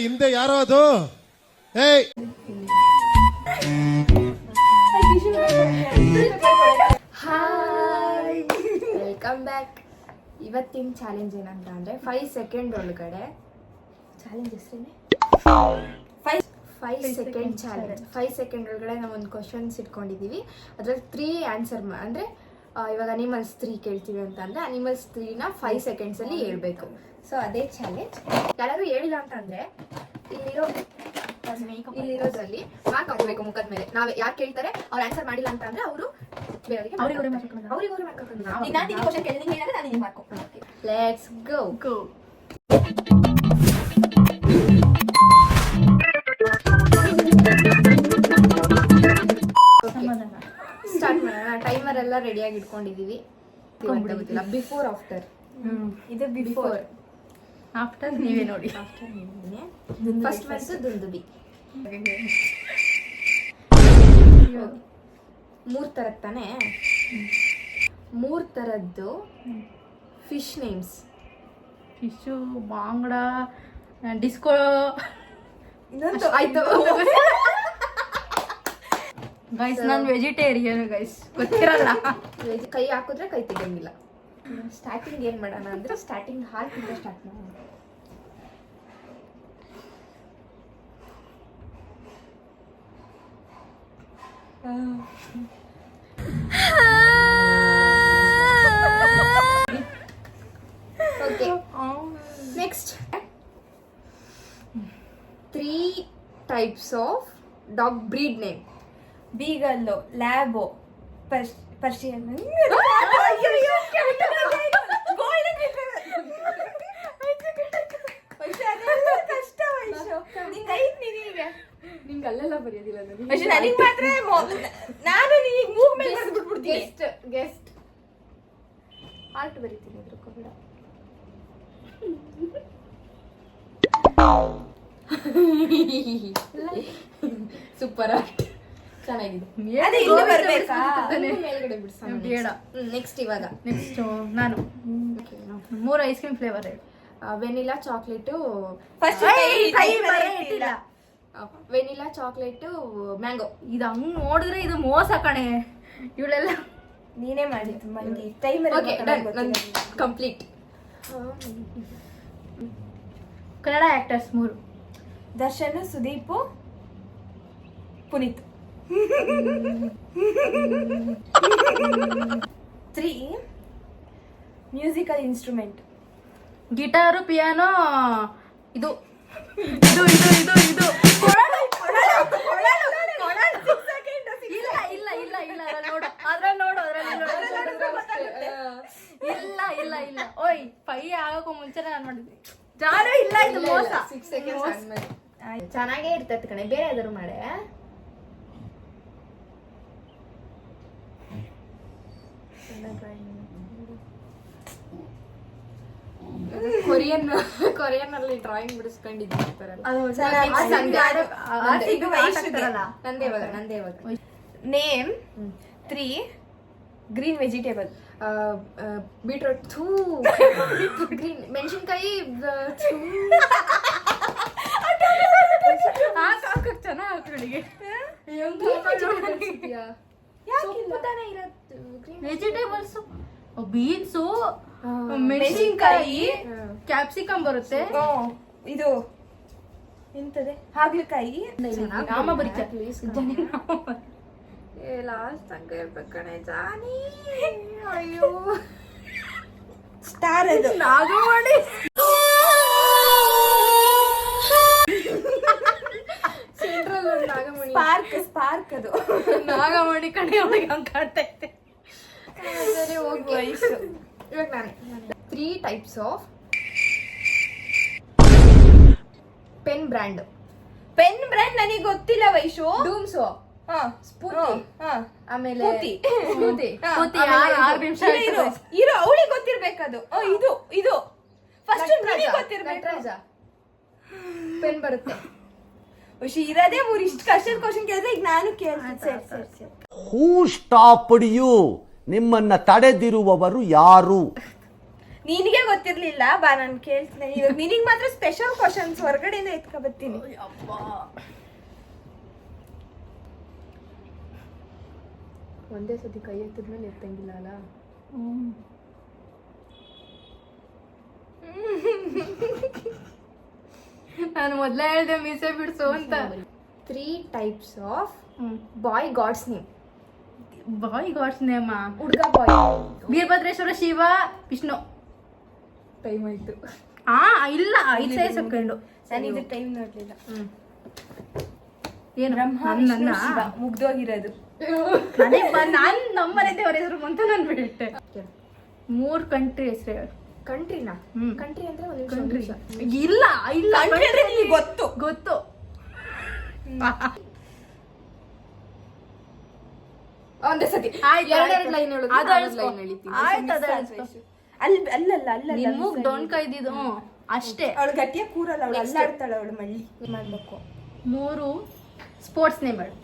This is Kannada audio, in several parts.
ಹಿಂದೆ ಯಾರೋ ಅದು. Hi, welcome back. ಇವತ್ತಿನ ಚಾಲೆಂಜ್ ಏನಂತ ಅಂದ್ರೆ 5 ಸೆಕೆಂಡ್ ಒಳಗಡೆ ಚಾಲೆಂಜ್ ಹೆಸರೇನೆ 5 ಸೆಕೆಂಡ್ ಚಾಲೆಂಜ್. 5 ಸೆಕೆಂಡ್ ಒಳಗಡೆ ನಾವು ಒಂದು ಕ್ವಶನ್ಸ್ ಇಟ್ಕೊಂಡಿದೀವಿ. ಅದ್ರಲ್ಲಿ 3 ಆನ್ಸರ್ ಅಂದ್ರೆ ಇವಾಗ ಅನಿಮಲ್ಸ್ 3 ಕೇಳ್ತೀವಿ ಅಂತ ಅಂದ್ರೆ ಅನಿಮಲ್ಸ್ 3ನ 5 ಸೆಕೆಂಡ್ಸ್ ಅಲ್ಲಿ ಹೇಳ್ಬೇಕು. ಸೊ ಅದೇ ಚಾಲೆಂಜ್. ಯಾರು ಹೇಳಿಲ್ಲ ಅಂತಂದ್ರೆ ಇಲ್ಲಿರೋದ್ರಲ್ಲಿ ಮಾರ್ಕ್ ಹಾಕೋಬೇಕು ಮುಖದ ಮೇಲೆ. ನಾವ್ ಯಾರು ಕೇಳ್ತಾರೆ ಅವ್ರು ಆನ್ಸರ್ ಮಾಡಿಲ್ಲ ಅಂತ ಅಂದ್ರೆ ಅವರು ಲೆಟ್ಸ್ ಗೋ. ಸ್ಟಾರ್ಟ್ ಮಾಡೋಣ. ಟೈಮರ್ ಎಲ್ಲ ರೆಡಿಯಾಗಿ ಇಟ್ಕೊಂಡಿದೀವಿ. Before after. ಇದು ಬಿಫೋರ್, ಆಫ್ಟರ್ ನೀವೇ ನೋಡಿ. ಫಸ್ಟ್ ಬಂತು ದುಂದುಬಿ. 3 ತರದ್ ತಾನೆ, 3 ತರದ್ದು ಫಿಶ್ ನೇಮ್ಸ್. ಫಿಶು, ಬಾಂಗ್ಡ, ಡಿಸ್ಕೋ. ಆಯ್ತು ಗೈಸ್, ನಾನು ವೆಜಿಟೇರಿಯನ್ ಗೈಸ್, ಗೊತ್ತಿರಲ್ಲ. ಕೈ ಹಾಕಿದ್ರೆ ಕೈ ತೆಗಿಯಂಗಿಲ್ಲ. ಸ್ಟಾರ್ಟಿಂಗ್ ಏನ್ ಮಾಡೋಣ ಅಂದ್ರೆ ಸ್ಟಾರ್ಟಿಂಗ್ ಹಾಲ್ಕಿಂದ ಸ್ಟಾರ್ಟ್ ಮಾಡೋಣ. Okay, next 3 types of dog breed name. Beagle, ಲ್ಯಾಬೋ, ಪರ್ಷಿಯನ್. ನಿಂಗೆ ಅಲ್ಲೆಲ್ಲ ಬರೆಯೋದಿಲ್ಲ ನನಗೆ ಮಾತ್ರ. ನಾನು ಮೂಗ್ ಮೇಲೆ ಬಿಟ್ಬಿಡ್ತೀನಿ. ಗೆಸ್ಟ್ ಆರ್ಟ್ ಬರೀತೀನಿ ಅದ್ರ ಕೂಡ. ಸೂಪರ್ ಆರ್ಟ್, ಚೆನ್ನಾಗಿದೆ. ಮೇಲ್ಗಡೆ ಬಿಡಿಸೋಣ. ನೆಕ್ಸ್ಟ್ ಇವಾಗ ನೆಕ್ಸ್ಟ್ ನಾನು 3 ಐಸ್ ಕ್ರೀಮ್ ಫ್ಲೇವರ್ ಹೇಳಿ. Vanilla chocolate, vanilla chocolate, mango. ಇದು ಹಂಗ್ ನೋಡಿದ್ರೆ ಇದು ಮೋಸ ಕಣೆ. ಇವಳೆಲ್ಲ ನೀನೇ ಮಾಡಿದ್ದು ಮಂದಿ. Timer complete. Kannada actors 3: Darshan, Sudeep, Puneeth. 3 musical instrument. Guitar, piano, ಇದು ಇದು ಇದು ಇದು ಇದು ಇಲ್ಲ ಇಲ್ಲ ಇಲ್ಲ ಇಲ್ಲ, ನೋಡು ಅದ್ರಲ್ಲಿ ನೋಡು, ಇಲ್ಲ ಇಲ್ಲ ಇಲ್ಲ. ಓಯ್, 5 ಆಗೋಕ್ಕೂ ಮುಂಚೆನೆ ನಾನು ಮಾಡಿದ್ದೆ. ಜಾನು ಇಲ್ಲ, ಇದು ಮೋಸ. 6 ಸೆಕೆಂಡ್ಸ್ ಚೆನ್ನಾಗೇ ಇರ್ತೈತೆ ಕಣೆ. ಬೇರೆ ಯಾವ್ದಾದ್ರು ಮಾಡೆ. ಕೊರಿಯನ್ ಅಲ್ಲಿ ಡ್ರಾಯಿಂಗ್ ಬಿಡಿಸ್ಕೊಂಡಿದ್ದಾರಲ್ಲ. ನಂದೇ ಇವಾಗ. Name 3 green vegetable. Beetroot, green ಮೆಣಸಿನ್ಕಾಯಿ, ವೆಜಿಟೇಬಲ್ಸ್, ಬೀನ್ಸು, ಮೆಣಸಿನ್ಕಾಯಿ, ಕ್ಯಾಪ್ಸಿಕಮ್ ಬರುತ್ತೆ. ಇದು ಎಂತದೆ, ಹಾಗಲಕಾಯಿ. ರಾಮ ಬರೀತ ಲಾಸ್ಟ್ ತನಕ ಇರ್ಬೇಕಣೆ ಜಾನಿ. ಅಯ್ಯೋ, ಸ್ಟಾರ್ ಅದು. ನಾಗಮಣಿ. ಸೆಂಟ್ರಲ್ ನಾಗಮಣಿ. ಸ್ಪಾರ್ಕ್ ಅದು. ನಾಗಮಣಿ ಕಣೆ, ಅವಳಿಗೆ ಹಂಗೆ ಕಾಣ್ತೈತೆ. ಸರಿ, ಹೋಗಿ ವಯಸ್ಸು. ಇವಾಗ ನಾನೇ 3 types of pen brand. Pen brand ನನಗೆ ಗೊತ್ತಿಲ್ಲ ವೈಶು. ಡೂಮ್ಸೋ, ಸ್ಫೂರ್ತಿ, ಆಮೇಲೆ ಇರೋ ಅವಳಿಗೆ ಗೊತ್ತಿರ್ಬೇಕದು. ಇದು ಇದು ಫಸ್ಟ್ ನನಗೆ ಗೊತ್ತಿರ್ಬೇಕು. ಪೆನ್ ಬರುತ್ತೆ. ಇರೋದೇ 3 ಇಷ್ಟು ಕ್ವಶನ್ ಕೇಳಿದ್ರೆ ಈಗ ನಾನು ಕೇಳ್ತೀನಿ. Who stopped you? ನಿಮ್ಮನ್ನ ತಡೆದಿರುವವರು ಯಾರು? ನಿನಗೆ ಗೊತ್ತಿರ್ಲಿಲ್ಲ ಬಾ ನಾನು ಕೇಳ್ತೀನಿ ಇವಾಗ ನಿನಗೆ ಮಾತ್ರ ಸ್ಪೆಷಲ್ ಕ್ವಶನ್ಸ್ ಹೊರಗಡೆಯಿಂದ ಎತ್ಕೊ ಬರ್ತೀನಿ. ಒಂದೇ ಸತಿ ಕೈ ಎತ್ತಿದ್ಮೇಲೆ ಎತ್ತಂಗಿಲ್ಲ ಅಲ್ಲ. ನಾನು ಮೊದಲೇ ಹೇಳ್ದೆ ಮೀಸೆ ಬಿಡ್ಸು ಅಂತ. 3 types of boy gods name. Boy gods name ಹುಡುಗ ಬಾಯ್. ವೀರಭದ್ರೇಶ್ವರ, ಶಿವ, ವಿಷ್ಣು. ಟೈಮ್ ಆಯ್ತು. ಇಲ್ಲ 5 ಸೆಕೆಂಡು. ನಾನು ಇದು ಟೈಮ್ ನೋಡ್ಲಿಲ್ಲ. ಏನು ಬ್ರಹ್ಮ ಮುಗ್ದೋಗಿರೋದು. ನಾನು ನಮ್ಮನೆದೇ ಅವ್ರ ಹೆಸರು ಅಂತ ನಾನು ಬಿಟ್ಟೆ. 3 ಕಂಟ್ರಿ ಹೆಸರು ಹೇಳು. ಕಂಟ್ರಿನಾ? ಕಂಟ್ರಿ ಅಂದ್ರೆ ಒಂದು ಕಂಟ್ರಿ ನಿಮಿಷ. ಇಲ್ಲ ಇಲ್ಲ Country ಅಂದ್ರೆ ನಿನಗೆ ಗೊತ್ತು. ಗೊತ್ತು. ಒಂದೇ ಸತಿ ಆಯ್ತು, ಎರಡೆರಡು ಲೈನ್ ಹೇಳೋದು. ಅದು ನಾನು ಅಳಿಸ್ಕೊ. ಲೈನ್ ಹೇಳ್ತೀನಿ. ಆಯ್ತು, ಅದು ಅಳಿಸ್ಕೊ. ಅಲ್ಲಲ್ಲ ನಿನ್ ಮೂಗ್ ಡೊಂಕ ಇದ್ದಿದ್ದು ಅಷ್ಟೇ. ಅವಳು ಗಟ್ಟಿಯ ಕೂರಲ್ಲ, ಅವಳು ಅಲ್ಲಾಡ್ತಾಳೆ, ಅವಳು ಮಳ್ಳಿ ಮಾಡ್ಬೇಕು. 3 ಸ್ಪೋರ್ಟ್ಸ್ ನೇಮ್ ಹೇಳು.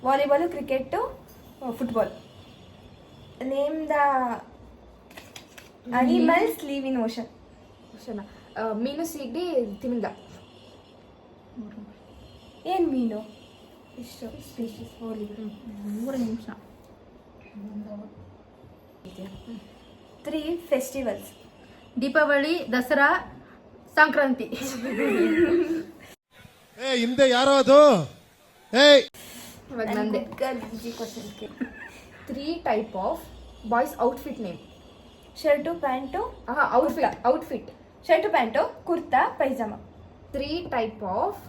Volleyball, cricket, football. Name the animals live in ocean. ಮೀನು, ಸೀಗಡಿ, ತಿಮಿಂಗ. ಏನ್ ಮೀನು? ಇಷ್ಟು 3 ನಿಮಿಷ. 3 ಫೆಸ್ಟಿವಲ್ಸ್. ದೀಪಾವಳಿ, ದಸರಾ, ಸಂಕ್ರಾಂತಿ. ಹಿಂದೆ ಯಾರೋ ಅದು? ಇವಾಗ ನಂದೆ. 3 type of boys outfit name. Shirt, pant. Outfit. Shirt, pant, kurta, pyjama. 3 type of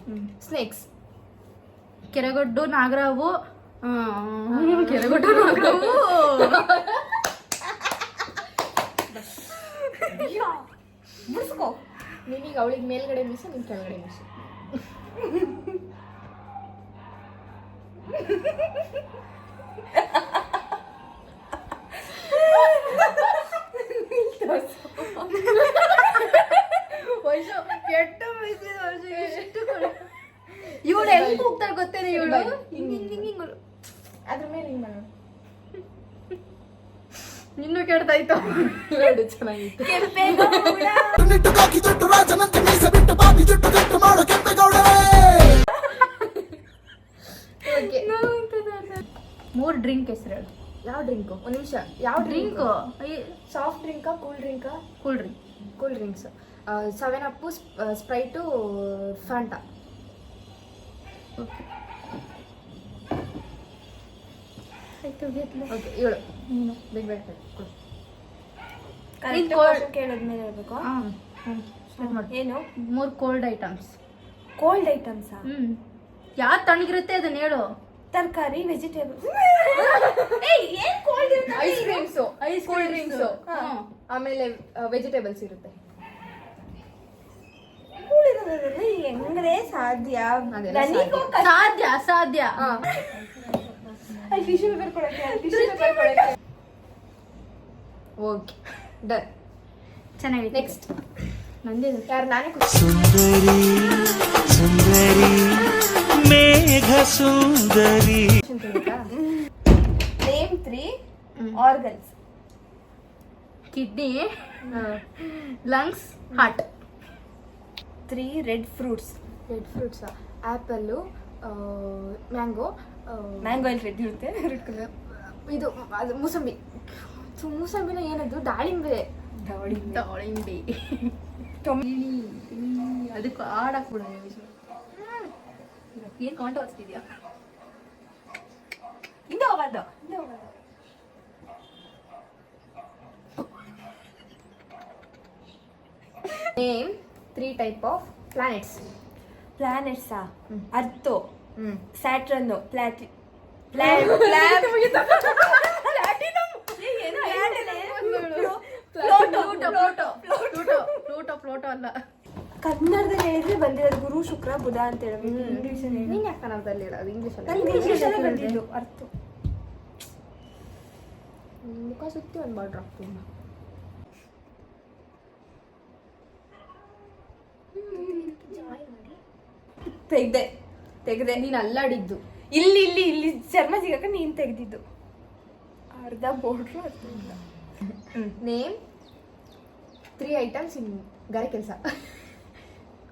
snakes. ಕೆರೆಗೊಡ್ಡು, ನಾಗರಾವು. ಕೆರೆಗೊಡ್ಡು, ನಾಗರಾವು. ಬಿಡಿಸ್ಕೋ. ನಿನಗೆ ಅವಳಿಗೆ ಮೇಲ್ಗಡೆ ಮೀಸು, ನಿನ್ ಕೆಳಗಡೆ ಮೀಸು. ಇವಳು ಹೆಂಗ್ ಹೋಗ್ತಾಳೆ ಗೊತ್ತೇನೆ ಇವಳು. ಹಿಂಗ್ ಅದ್ರ ಮೇಲೆ ಹಿಂಗ್ ಮಾಡೋಣ. ನಿನ್ನೂ ಕೇಳ್ತಾ ಇತ್ತು. ನೋಡು ಚೆನ್ನಾಗಿತ್ತು. Okay. 3 ಡ್ರಿಂಕ್ ಹೆಸರು ಹೇಳು. ಯಾವ ಡ್ರಿಂಕು? ಒಂದ್ ನಿಮಿಷ. ಯಾವ ಡ್ರಿಂಕ್? ಸಾಫ್ಟ್ ಡ್ರಿಂಕಾ, ಕೂಲ್ ಡ್ರಿಂಕಾ? Cool drink. Cool drinks. 7 up, Sprite, Fanta. Okay, ಹೇಳು. ಬೇಗ ಬೇಗ ಕೊಡು. ಕೇಳೋದ್ಮೇಲೆ ಹೇಳ್ಬೇಕು. ಏನು? 3 ಕೋಲ್ಡ್ ಐಟಮ್ಸ್. ಕೋಲ್ಡ್ ಐಟಮ್ಸಾ? ಯಾವ್ದು ತಣ್ಣಗಿರುತ್ತೆ ಅದನ್ನ ಹೇಳು. ತರಕಾರಿ, ವೆಜಿಟೇಬಲ್. ಏನ್ ಕೋಲ್ಡ್ ಇರುತ್ತೆ? ಐಸ್ ಕ್ರೀಮ್ಸು, ಕೂಲ್ ಡ್ರಿಂಕ್ಸು, ಆಮೇಲೆ ವೆಜಿಟೇಬಲ್ಸ್ ಇರುತ್ತೆ. ಹೆಂಗ್ರೆ ಸಾಧ್ಯ? ಅದೆಲ್ಲ ನನಗೂ ಸಾಧ್ಯ ಅಸಾಧ್ಯ. ಟಿಶ್ಯೂ ಪೇಪರ್ ಕೊಡಕ್ಕೆ, ಟಿಶ್ಯೂ ಪೇಪರ್ ಕೊಡಕ್ಕೆ. Okay, done. ಚೆನ್ನಾಗಿದೆ. ನೆಕ್ಸ್ಟ್ ನಂದೇ. ಯಾರು? ನಾನೇ. ಸುಂದರಿ ಸುಂದರಿ ಮೇಘ ಸುಂದರಿ. Name 3 organs. Kidney, lungs, heart. 3 red fruits. Red ಫ್ರೂಟ್ಸಾ? Apple, mango. ಮ್ಯಾಂಗೋ ಅಲ್ಲಿ ರೆಡ್ ಇರುತ್ತೆ, ರೆಡ್ ಕಲರ್. ಇದು ಅದು ಮೂಸಂಬಿ. ಮೂಸಂಬಿನ ಏನದು? ದಾಳಿಂಬೆ. ದಾಳಿಂಬೆ. ಅದಕ್ಕೆ ಆಡಕ್ ಬಿಡ. ಏನ್ ಕಾಂಟ ಹೊಸ್ತಿದ್ಯಾ? ಹಿಂದೆ ಹೋಗೋದು. Name 3 type of planets. ಪ್ಲಾನೆಟ್ಸಾ? ಅರ್ಥೋ, ಸ್ಯಾಟ್ರನ್ನು, ಪ್ಲಾಟಿ ಪ್ಲೋಟೋ ಅಲ್ಲ. ಕನ್ನಡದಲ್ಲಿ ಹೇಳಿದ್ರೆ ಬಂದಿರೋದು ಗುರು, ಶುಕ್ರ, ಬುಧ ಅಂತ ಹೇಳ್ಬೇಕು. ಇಂಗ್ಲಿಷ್ ನೀನ್ ಯಾಕೆ ಕನ್ನಡದಲ್ಲಿ ಹೇಳೋದು? ಇಂಗ್ಲೀಷಲ್ಲಿ. ನನಗೆ ಇಂಗ್ಲಿಷಲ್ಲೇ ಬಂದಿದ್ದು ಅರ್ಥ. ಮುಖ ಸುತ್ತಿ ಒಂದು ಬಾರ್ಡ್ರ್ ಹಾಕ್ತೀನಿ. ತೆಗ್ದೆ. ನೀನು ಅಲ್ಲಾಡಿದ್ದು. ಇಲ್ಲಿ ಚರ್ಮ ಸಿಗಕ್ಕೆ ನೀನ್ ತೆಗ್ದಿದ್ದು. ಅರ್ಧ ಬೋರ್ಡ್ರು ಅರ್ಧ ಇಲ್ಲ. ನೇಮ್ 3 ಐಟಮ್ಸ್ ಇನ್ ಗಾರೆ ಕೆಲಸ.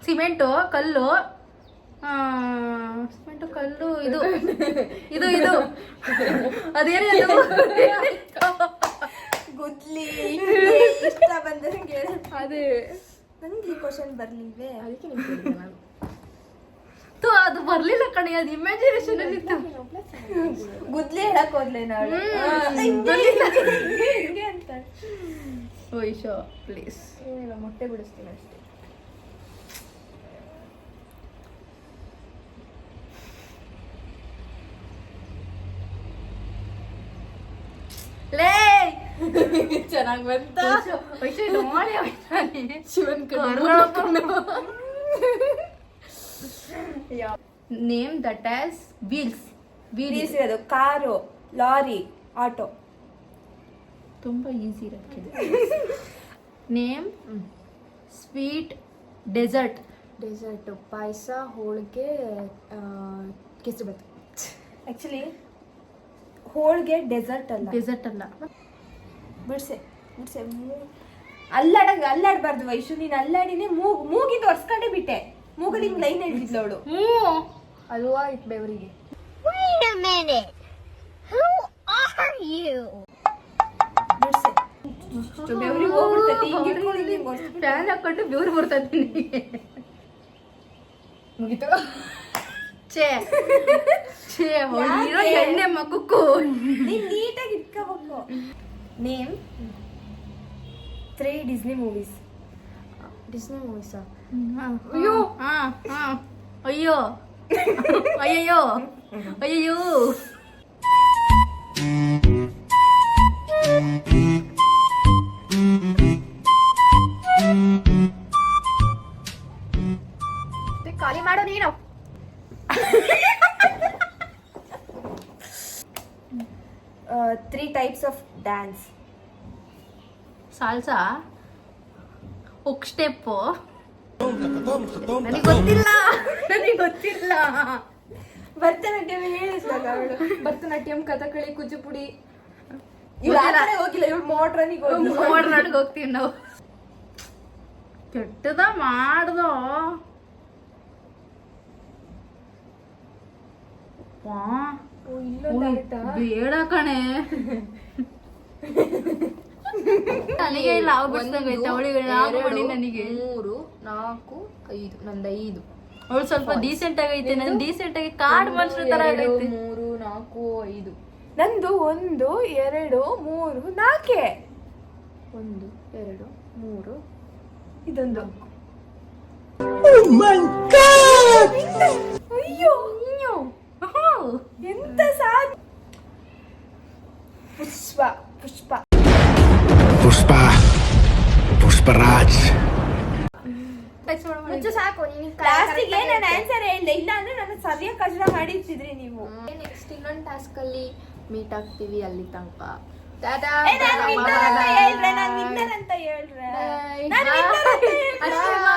ಸಿಮೆಂಟು ಕಲ್ಲು ಸಿಮೆಂಟು ಕಲ್ಲು ಇದು ಇದು ಇದು ಅದೇನು ಗುದ್ಲಿ ಇಷ್ಟ ಬಂದಂಗೆ ಅದೇ ನನಗೆ ಈ ಕ್ವಶನ್ ಬರ್ಲಿಲ್ವೇ? ಅದಕ್ಕೆ ನಿಮ್ಗೆ ಕೇಳಿದೆ ನಾನು. ಅದು ಬರ್ಲಿಲ್ಲ ಕಣೆ, ಅದು ಇಮ್ಯಾಜಿನೇಷನ್ ಅಲ್ಲಿ ಇತ್ತು. ಗುದ್ಲಿ ಹೇಳಕ್ ಹೋದ್ಲೆ ನಾಳೆ ಹಿಂಗೆ ಅಂತ. ವೈಶೋ ಪ್ಲೀಸ್. ಏನಿಲ್ಲ, ಮೊಟ್ಟೆ ಬಿಡಿಸ್ತೀನಿ ಅಷ್ಟೇ. ಲೇ ಚೆನ್ನಾಗಿ ಬಂತ. ವೈಶೋ ನೋಡಿ ಶಿವನ್ name that has wheels. Wheels ಇರೋದು ಕಾರು, ಲಾರಿ, ಆಟೋ. ತುಂಬಾ ಈಸಿ ಇರಕ್ಕೆ. Name sweet dessert. ಡೆಸರ್ಟ್ ಪಾಯಸ, ಹೋಳಿಗೆ, ಕೇಸರಿಬಾತು. ಆಕ್ಚುಲಿ ಹೋಳಿಗೆ ಡೆಸರ್ಟ್ ಅಲ್ಲ. ಡೆಸರ್ಟ್ ಅಲ್ಲ. ಬಿಡ್ಸೆ ಬಿಡ್ಸೆ ಅಲ್ಲಾಡಬಾರ್ದು ವೈಶು. ನೀನ್ ಅಲ್ಲಾಡಿನೇ ಮೂಗಿಂದ ಒರ್ಸ್ಕೊಂಡೇ ಬಿಟ್ಟೆ. ಮೂಗಲ್ಲಿ ಹಿಂಗ್ ಲೈನ್ ಹಿಡಿದಿದ್ಲು ಅವಳು. ಅಲ್ವಾ ಇಟ್ ಬೆವರಿಗೆ. Wait a minute. Who are you? ಬಿಡ್ಸೆ ಬೆವರಿಗೆ ಹೋಗ್ಬಿಡ್ತೈತಿ. ಹಿಂಗ್ ಹಿಡ್ಕೊಂಡು ಹಿಂಗ್ ಒರ್ಸ್ಬಿಟ್ಟು ಫ್ಯಾನ್ ಹಾಕೊಂಡು ಬೆವರು ಬರ್ತದೆ ನಿನಗೆ. ಮುಗಿತು. ಛೇ ಛೇ ಹೊಡಿರೋ ಎಣ್ಣೆ ಮಕ್ಕಕ್ಕೂ. ನೀನ್ ನೀಟಾಗಿ ಇಟ್ಕೋಬೇಕು. Name 3 Disney movies. ಡಿಸ್ನಿ ಮೂವೀಸಾ? ಅಯ್ಯೋ ಅಯ್ಯೋ ಅಯ್ಯಯ್ಯೋ ಅಯ್ಯಯ್ಯೋ. ಖಾಲಿ ಮಾಡೋ ನೀನು. Three types of dance. Salsa, hook step. ನನಗೆ ಗೊತ್ತಿಲ್ಲ. ಭರತನಾಟ್ಯಂ ಹೇಳಿದ್ಲಲ್ಲ ಅವಳು. ಭರತನಾಟ್ಯಂ, ಕಥಕಳಿ, ಕೂಚಿಪುಡಿ. ಇವ್ಳು ಆ ಕಡೆ ಹೋಗಿಲ್ಲ, ಇವ್ಳು ಮಾಡ್ರನಿಗೆ ಹೋಗ್ಲಿ. ಮಾಡ್ರಾಡ್ಗೆ ಹೋಗ್ತೀವಿ ನಾವು. ಕೆಟ್ಟದ ಮಾಡ್ದೋ. ಬೇಡ ಕಣೆ. ನನಗೆ ಇಲ್ಲ ಆಗ್ಬಿಡ್ತಂಗೈತೆ ಅವಳಿಗೆ. ನನಗೆ 3, 4, 5. ನಂದು 5. ಅವಳು ಸ್ವಲ್ಪ ಡೀಸೆಂಟ್ ಆಗೈತೆ. ನನ್ ಡೀಸೆಂಟ್ ಆಗಿ ಕಾರ್ಡ್ ಮನುಷ್ಯರ ತರ ಆಗೈತೆ. 3, 4, 5. ನಂದು 1, 2, 3, 4. 1, 2, 3. ಇದೊಂದು. ಅಯ್ಯೋ ಎಂತ ಸಾಧ್. ಪುಷ್ಪ ಪುಷ್ಪ ಪುಷ್ಪ ಪುಷ್ಪರಾಜ್. ಮುಚ್ಚು ಸಾಕು. ಲಾಸ್ಟಿಗೆ ನಾನು ಆನ್ಸರ್ ಹೇಳಿದೆ. ಇಲ್ಲ ಅಂದ್ರೆ ನಾನು ಸರಿಯಾಗಿ ಕಜ್ರ ಮಾಡಿರ್ತಿದ್ರಿ ನೀವು. ನೆಕ್ಸ್ಟ್ ಇನ್ನೊಂದು ಟಾಸ್ಕ್ ಅಲ್ಲಿ ಮೀಟ್ ಆಗ್ತೀವಿ. ಅಲ್ಲಿ ತನಕ ನಾನು ವಿನ್ನರ್ ಅಂತ ಹೇಳ್ರೆ. Bye.